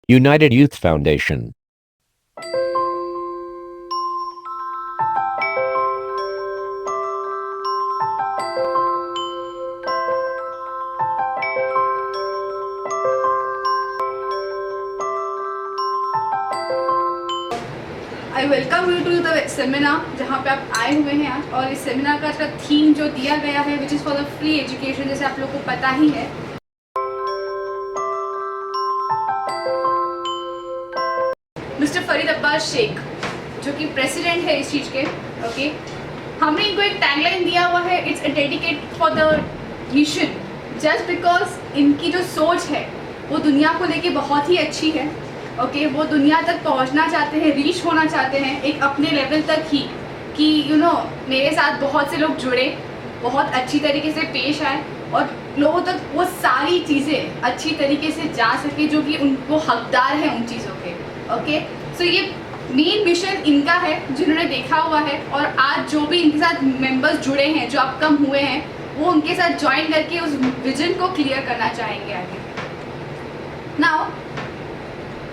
United Youth Foundation. I welcome you to the seminar जहाँ पे आप आए हुए हैं आज। और इस सेमिनार का थीम जो दिया गया है which is for the free education, जैसे आप लोग को पता ही है। मिस्टर फरीद अब्बास शेख जो कि प्रेसिडेंट है इस चीज़ के, ओके, हमने इनको एक टैगलाइन दिया हुआ है, it's dedicate for the mission, just because इनकी जो सोच है वो दुनिया को लेके बहुत ही अच्छी है। ओके, वो दुनिया तक पहुंचना चाहते हैं, रीच होना चाहते हैं एक अपने लेवल तक ही, कि मेरे साथ बहुत से लोग जुड़े, बहुत अच्छी तरीके से पेश आए और लोगों तक वो सारी चीज़ें अच्छी तरीके से जा सके जो कि उनको हकदार हैं उन चीज़ों के। ओके, सो ये मेन मिशन इनका है जिन्होंने देखा हुआ है। और आज जो भी इनके साथ मेंबर्स जुड़े हैं, जो अब कम हुए हैं, वो उनके साथ ज्वाइन करके उस विजन को क्लियर करना चाहेंगे आगे। नाउ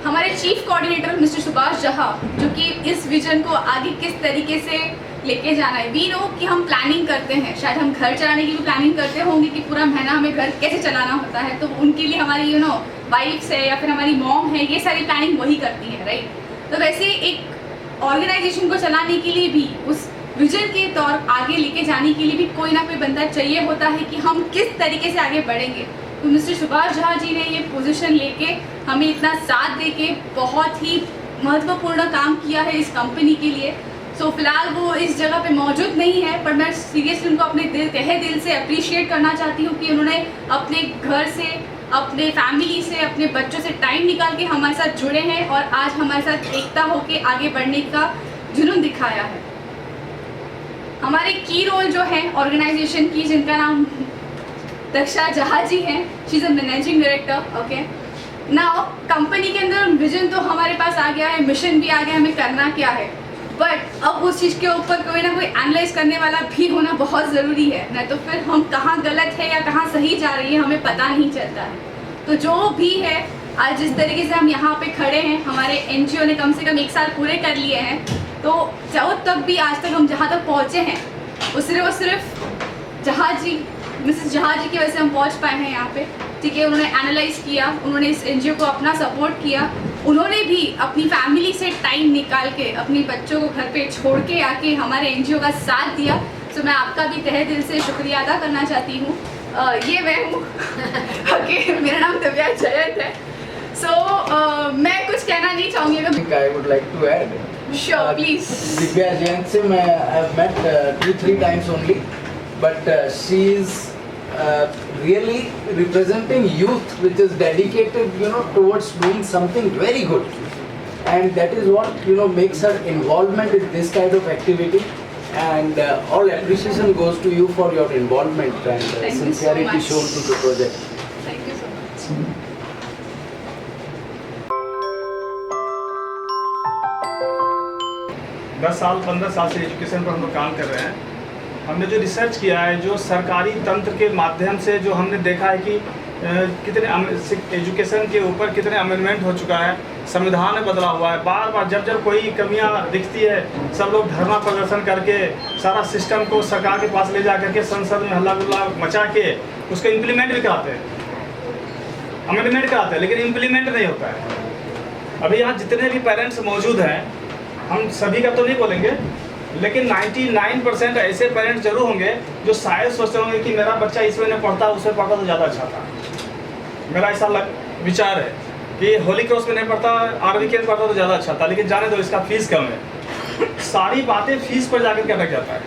हमारे चीफ कोऑर्डिनेटर मिस्टर सुभाष जहा जो कि इस विजन को आगे किस तरीके से लेके जाना है, वी नो कि हम प्लानिंग करते हैं, शायद हम घर चलाने की भी प्लानिंग करते होंगे कि पूरा महीना हमें घर कैसे चलाना होता है, तो उनके लिए हमारी वाइफ्स है या फिर हमारी मॉम है, ये सारी प्लानिंग वही करती है, राइट। तो वैसे एक ऑर्गेनाइजेशन को चलाने के लिए भी, उस विजन के तौर आगे लेके जाने के लिए भी कोई ना कोई बंदा चाहिए होता है कि हम किस तरीके से आगे बढ़ेंगे। तो मिस्टर सुभाष झा जी ने ये पोजीशन लेके हमें इतना साथ देके बहुत ही महत्वपूर्ण काम किया है इस कंपनी के लिए। सो फिलहाल वो इस जगह पे मौजूद नहीं है, पर मैं सीरियसली उनको अपने तहे दिल से अप्रिशिएट करना चाहती हूँ कि उन्होंने अपने घर से, अपने फैमिली से, अपने बच्चों से टाइम निकाल के हमारे साथ जुड़े हैं और आज हमारे साथ एकता होके आगे बढ़ने का जुनून दिखाया है। हमारे की रोल जो है ऑर्गेनाइजेशन की, जिनका नाम दक्षा जहा जी हैं, she is a managing director. Okay, now company के अंदर विजन तो हमारे पास आ गया है, मिशन भी आ गया, हमें करना क्या है, बट अब उस चीज़ के ऊपर कोई ना कोई एनालाइज करने वाला भी होना बहुत ज़रूरी है, नहीं तो फिर हम कहाँ गलत है या कहाँ सही जा रही है हमें पता नहीं चलता है। तो जो भी है, आज जिस तरीके से हम यहाँ पे खड़े हैं, हमारे एनजीओ ने कम से कम 1 साल पूरे कर लिए हैं, तो जो तक भी आज तक हम जहाँ तक पहुँचे हैं वो सिर्फ जहा जी, मिसेस जहा जी की वजह से हम पहुँच पाए हैं यहाँ पे, ठीक है। उन्होंने एनालाइज किया, उन्होंने इस एनजीओ को अपना सपोर्ट किया, उन्होंने भी अपनी फैमिली से टाइम निकाल के अपने बच्चों को घर पे छोड़ के आके हमारे एनजीओ का साथ दिया। सो मैं आपका भी तहे दिल से शुक्रिया अदा करना चाहती हूँ। ये मैं हूँ ओके, मेरा नाम दिव्या जयंत है। सो मैं कुछ कहना नहीं चाहूँगी अगर I would like to add. Sure please. Divya Jain से मैं I've met 2-3 times only, but she is really representing youth which is dedicated, towards doing something very good, and that is what makes her involvement in this kind of activity. And all appreciation goes to you for your involvement and Thank you so sincerity much. shown to the project. Thank you so much. 10 साल 15 साल से education पर हम लोग काम कर रहे हैं। हमने जो रिसर्च किया है, जो सरकारी तंत्र के माध्यम से जो हमने देखा है कि कितने एजुकेशन के ऊपर कितने अमेंडमेंट हो चुका है, संविधान में बदला हुआ है। बार बार जब कोई कमियां दिखती है, सब लोग धरना प्रदर्शन करके सारा सिस्टम को सरकार के पास ले जा करके संसद में हल्ला गुल्ला मचा के उसको इम्प्लीमेंट भी कराते हैं, अमेंडमेंट कराते हैं, लेकिन इम्प्लीमेंट नहीं होता है। अभी यहाँ जितने भी पेरेंट्स मौजूद हैं, हम सभी का तो नहीं बोलेंगे, लेकिन 99% ऐसे पेरेंट्स जरूर होंगे जो शायद सोचते होंगे कि मेरा बच्चा इसमें नहीं पढ़ता, उसमें पढ़ता तो ज़्यादा अच्छा था। मेरा ऐसा विचार है कि होली क्रॉस में नहीं पढ़ता, आरवीके में पढ़ता तो ज़्यादा अच्छा था, लेकिन जाने दो इसका फीस कम है। सारी बातें फीस पर जाकर के अटक जाता है।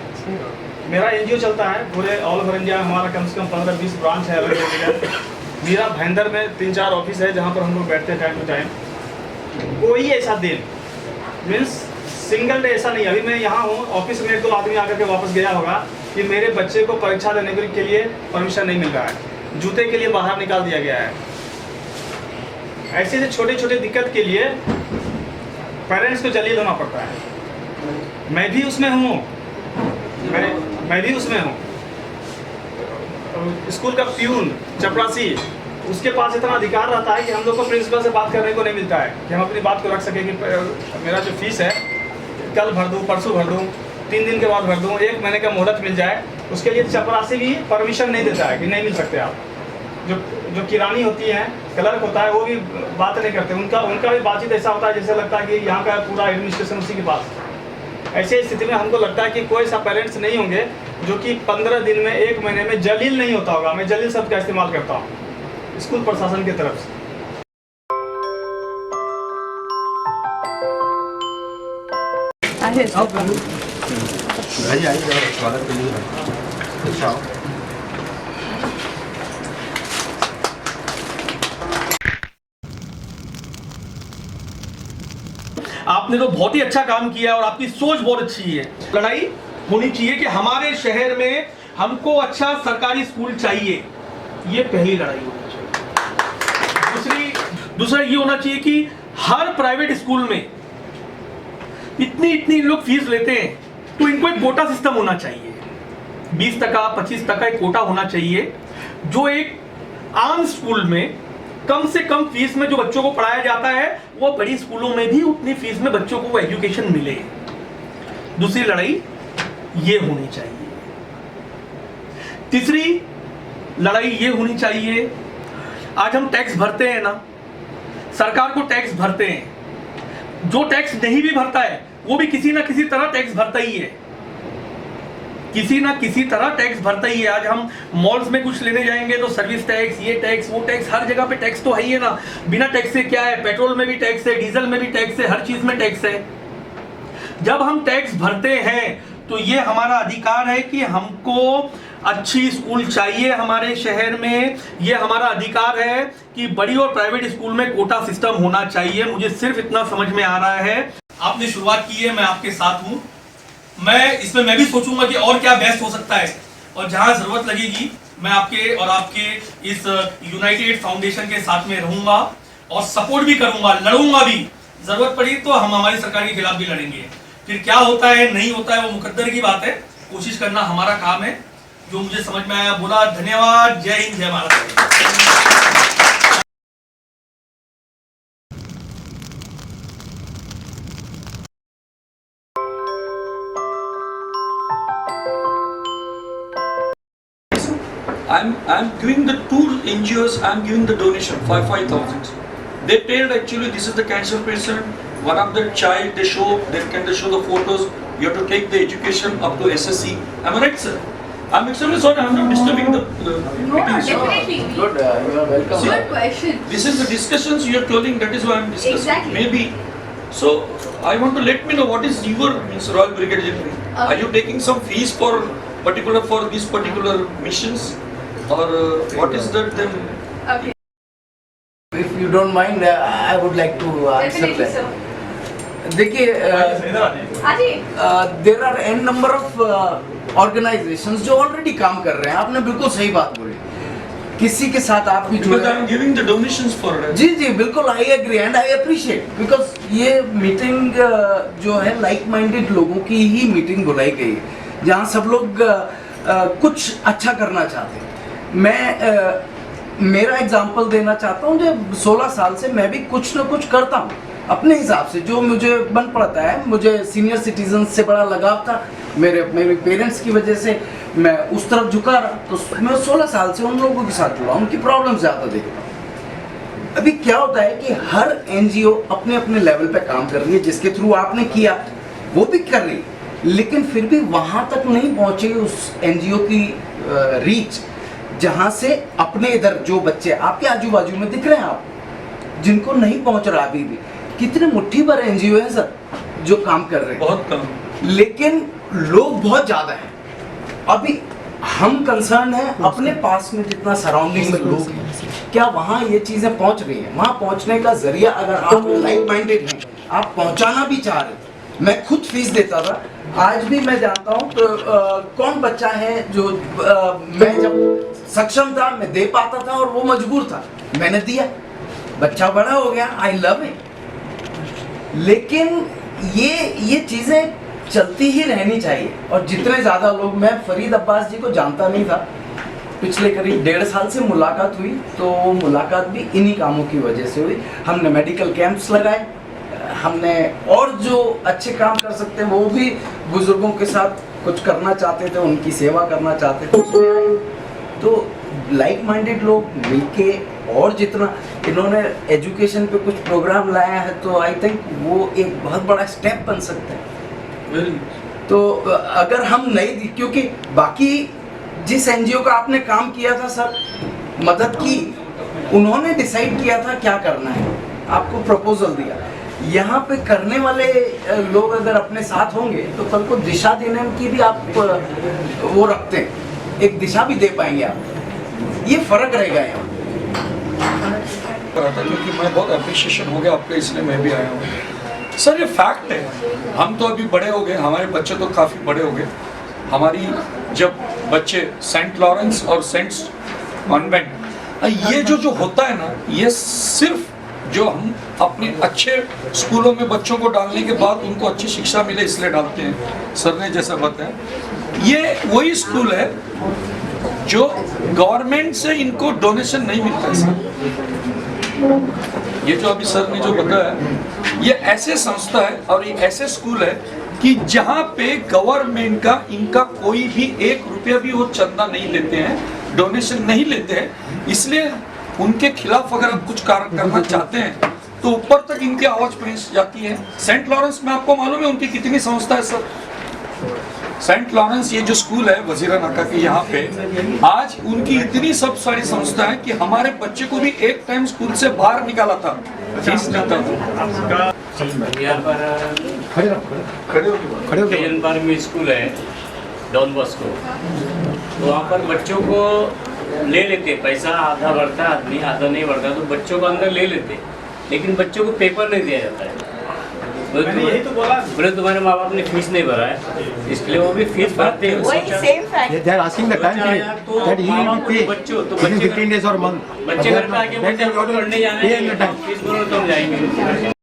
मेरा एनजीओ चलता है पूरे ऑल ओवर इंडिया में, हमारा कम से कम 15-20 ब्रांच है अलग अलग जगह। मेरा भैंदर में 3-4 ऑफिस है जहाँ पर हम लोग बैठते हैं टाइम टू टाइम। कोई ऐसा दिन मीन्स सिंगल डे ऐसा नहीं। अभी मैं यहाँ हूँ, ऑफिस में 1-2 आदमी आकर के वापस गया होगा कि मेरे बच्चे को परीक्षा देने के लिए परमिशन नहीं मिल रहा है, जूते के लिए बाहर निकाल दिया गया है। ऐसे छोटे छोटे दिक्कत के लिए पेरेंट्स को जलील होना पड़ता है। मैं भी उसमें हूँ, मैं भी उसमें हूँ। स्कूल का प्यून, चपरासी, उसके पास इतना अधिकार रहता है कि हम लोग को प्रिंसिपल से बात करने को नहीं मिलता है कि हम अपनी बात को रख सकें कि मेरा जो फीस है कल भर दूँ, परसों भर दूँ, 3 दिन के बाद भर दूँ, 1 महीने का मोहलत मिल जाए। उसके लिए चपरासी भी परमिशन नहीं देता है कि नहीं मिल सकते आप। जो किरानी होती है, क्लर्क होता है, वो भी बात नहीं करते। उनका भी बातचीत ऐसा होता है जैसे लगता है कि यहाँ का पूरा एडमिनिस्ट्रेशन उसी के पास। ऐसे स्थिति में हमको लगता है कि कोई सा पेरेंट्स नहीं होंगे जो कि 15 दिन में, 1 महीने में जलील नहीं होता होगा। मैं जलील शब्द का इस्तेमाल करता हूँ स्कूल प्रशासन की तरफ से। आपने तो बहुत ही अच्छा काम किया है और आपकी सोच बहुत अच्छी है। लड़ाई होनी चाहिए कि हमारे शहर में हमको अच्छा सरकारी स्कूल चाहिए, ये पहली लड़ाई होनी चाहिए। दूसरा ये होना चाहिए कि हर प्राइवेट स्कूल में इतनी लोग फीस लेते हैं तो इनको एक कोटा सिस्टम होना चाहिए। 20%, 25% एक कोटा होना चाहिए, जो एक आम स्कूल में कम से कम फीस में जो बच्चों को पढ़ाया जाता है वो बड़ी स्कूलों में भी उतनी फीस में बच्चों को वो एजुकेशन मिले। दूसरी लड़ाई ये होनी चाहिए। तीसरी लड़ाई ये होनी चाहिए, आज हम टैक्स भरते हैं ना, सरकार को टैक्स भरते हैं, जो टैक्स नहीं भी भरता है वो भी किसी ना किसी तरह टैक्स भरता ही है, किसी ना किसी तरह टैक्स भरता ही है। आज हम मॉल्स में कुछ लेने जाएंगे तो सर्विस टैक्स, ये टैक्स, वो टैक्स, हर जगह पे टैक्स तो है ही है ना। बिना टैक्स से क्या है, पेट्रोल में भी टैक्स है, डीजल में भी टैक्स है, हर चीज में टैक्स है। जब हम टैक्स भरते हैं तो ये हमारा अधिकार है कि हमको अच्छी स्कूल चाहिए हमारे शहर में। ये हमारा अधिकार है कि बड़ी और प्राइवेट स्कूल में कोटा सिस्टम होना चाहिए। मुझे सिर्फ इतना समझ में आ रहा है, आपने शुरुआत की है, मैं आपके साथ हूं। मैं भी सोचूंगा कि और क्या बेस्ट हो सकता है, और जहां जरूरत लगेगी मैं आपके और आपके इस यूनाइटेड फाउंडेशन के साथ में रहूंगा और सपोर्ट भी करूंगा, लड़ूंगा भी। जरूरत पड़ी तो हम हमारी सरकार के खिलाफ भी लड़ेंगे। फिर क्या होता है नहीं होता है वो मुकद्दर की बात है, कोशिश करना हमारा काम है। जो मुझे समझ में आया बोला। धन्यवाद। जय हिंद, जय Bharat. I'm giving the 2 NGOs, I'm giving the donation 5,000. They told actually this is the cancer patient, one of the child they show the photos. You have to take the education up to SSC. Am I right, sir? I'm extremely sorry, I'm not disturbing the meeting, sir. Definitely. Good, you are welcome. Good question. This is the discussions you are telling, that is why I'm discussing. Exactly. Maybe. So I want to let me know what is your Royal Brigade General. Are you taking some fees for these particular missions? Or what is that then? Okay. If you don't mind, I would like to answer Definitely, that. sir. देखिए, आजी, there are n number of organizations जो already काम कर रहे हैं। आपने बिल्कुल सही बात बोली। किसी के साथ आप भी जुड़े। Because I'm giving the donations for it. जी जी बिल्कुल, I agree and I appreciate because ये मीटिंग जो है लाइक माइंडेड लोगों की ही मीटिंग बुलाई गई है, जहाँ सब लोग कुछ अच्छा करना चाहते हैं। मैं मेरा एग्जांपल देना चाहता हूँ, जब 16 साल से मैं भी कुछ ना कुछ करता हूँ अपने हिसाब से, जो मुझे बन पड़ता है। मुझे सीनियर सिटीजन से बड़ा लगाव था, मेरे पेरेंट्स की वजह से मैं उस तरफ झुका रहा, तो मैं 16 साल से उन लोगों के साथ जुड़ा, उनकी प्रॉब्लम ज़्यादा देखता हूँ। अभी क्या होता है कि हर एनजीओ अपने अपने लेवल पे काम कर रही है, जिसके थ्रू आपने किया वो भी कर रही है, लेकिन फिर भी वहाँ तक नहीं पहुँचे उस एनजीओ की रीच, जहाँ से अपने इधर जो बच्चे आपके आजू बाजू में दिख रहे हैं, आप जिनको नहीं पहुँच रहा अभी भी। कितने मुट्ठी भर एनजीओ हैं सर जो काम कर रहे हैं, बहुत कम, लेकिन लोग बहुत ज्यादा हैं। अभी हम कंसर्न हैं अपने पास में जितना सराउंडिंग में लोग हैं, क्या वहाँ ये चीजें पहुँच रही हैं? वहाँ पहुँचने का जरिया अगर आप लाइक माइंडेड हैं, आप पहुँचाना भी चाह रहे। मैं खुद फीस देता था, आज भी मैं जानता हूँ तो कौन बच्चा है जो मैं जब सक्षम था मैं दे पाता था और वो मजबूर था, मैंने दिया, बच्चा बड़ा हो गया, आई लव इट। लेकिन ये चीजें चलती ही रहनी चाहिए। और जितने ज्यादा लोग, मैं फरीद अब्बास जी को जानता नहीं था, पिछले करीब 1.5 साल से मुलाकात हुई, तो वो मुलाकात भी इन्हीं कामों की वजह से हुई। हमने मेडिकल कैंप्स लगाए, हमने और जो अच्छे काम कर सकते हैं वो भी बुजुर्गों के साथ कुछ करना चाहते थे, उनकी सेवा करना चाहते थे, उसमें आए। तो लाइक माइंडेड लोग मिलके और जितना इन्होंने एजुकेशन पे कुछ प्रोग्राम लाया है, तो आई थिंक वो एक बहुत बड़ा स्टेप बन सकता है। तो अगर हम नहीं, क्योंकि बाकी जिस एनजीओ का आपने काम किया था सर, मदद की, उन्होंने डिसाइड किया था क्या करना है, आपको प्रपोजल दिया। यहाँ पे करने वाले लोग अगर अपने साथ होंगे तो कल को दिशा देने की भी आप वो रखते हैं, एक दिशा भी दे पाएंगे आप, ये फर्क रहेगा यहाँ। क्योंकि मैं बहुत अप्रिशिएशन हो गया आपका, इसलिए मैं भी आया हूँ। सर ये फैक्ट है, हम तो अभी बड़े हो गए, हमारे बच्चे तो काफ़ी बड़े हो गए। हमारी जब बच्चे सेंट लॉरेंस और सेंट कॉन्वेंट, ये जो होता है ना, ये सिर्फ जो हम अपने अच्छे स्कूलों में बच्चों को डालने के बाद उनको अच्छी शिक्षा मिले इसलिए डालते हैं। सर ने जैसा बताया, ये वही स्कूल है जो गवर्नमेंट से इनको डोनेशन नहीं मिलता है सर। ये जो अभी सर ने जो बताया, ये ऐसे संस्था है और ये ऐसे स्कूल है कि जहाँ पे गवर्नमेंट का इनका कोई भी 1 रुपया भी वो चंदा नहीं लेते हैं, डोनेशन नहीं लेते हैं। इसलिए उनके खिलाफ अगर आप कुछ कार्य करना चाहते हैं तो ऊपर तक इनकी आवाज पहुंच जाती है। सेंट लॉरेंस में आपको मालूम है उनकी कितनी संस्था है सर। सेंट लॉरेंस ये जो स्कूल है वजीरा नाका के यहाँ पे, आज उनकी इतनी सब सारी संस्था है कि हमारे बच्चे को भी एक टाइम स्कूल से बाहर निकाला था, फीस लेता था। यहाँ पर केजन पार्क में स्कूल है डॉन बॉस्को, तो वहाँ पर बच्चों को ले लेते, पैसा आधा भरता आदमी, आधा नहीं भरता, तो बच्चों को अंदर ले लेते, लेकिन बच्चों को पेपर नहीं दिया जाता है। यही तो बोला, बोले तुम्हारे माँ बाप ने फीस नहीं भरा है, इसलिए वो भी फीस भरते हैं। They are asking the time period that he will be paid within 15 days or month. बच्चे घर पे आके बोलते हैं पढ़ने जाना है, फीस भरो तो हम जाएंगे।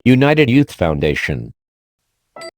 United Youth Foundation.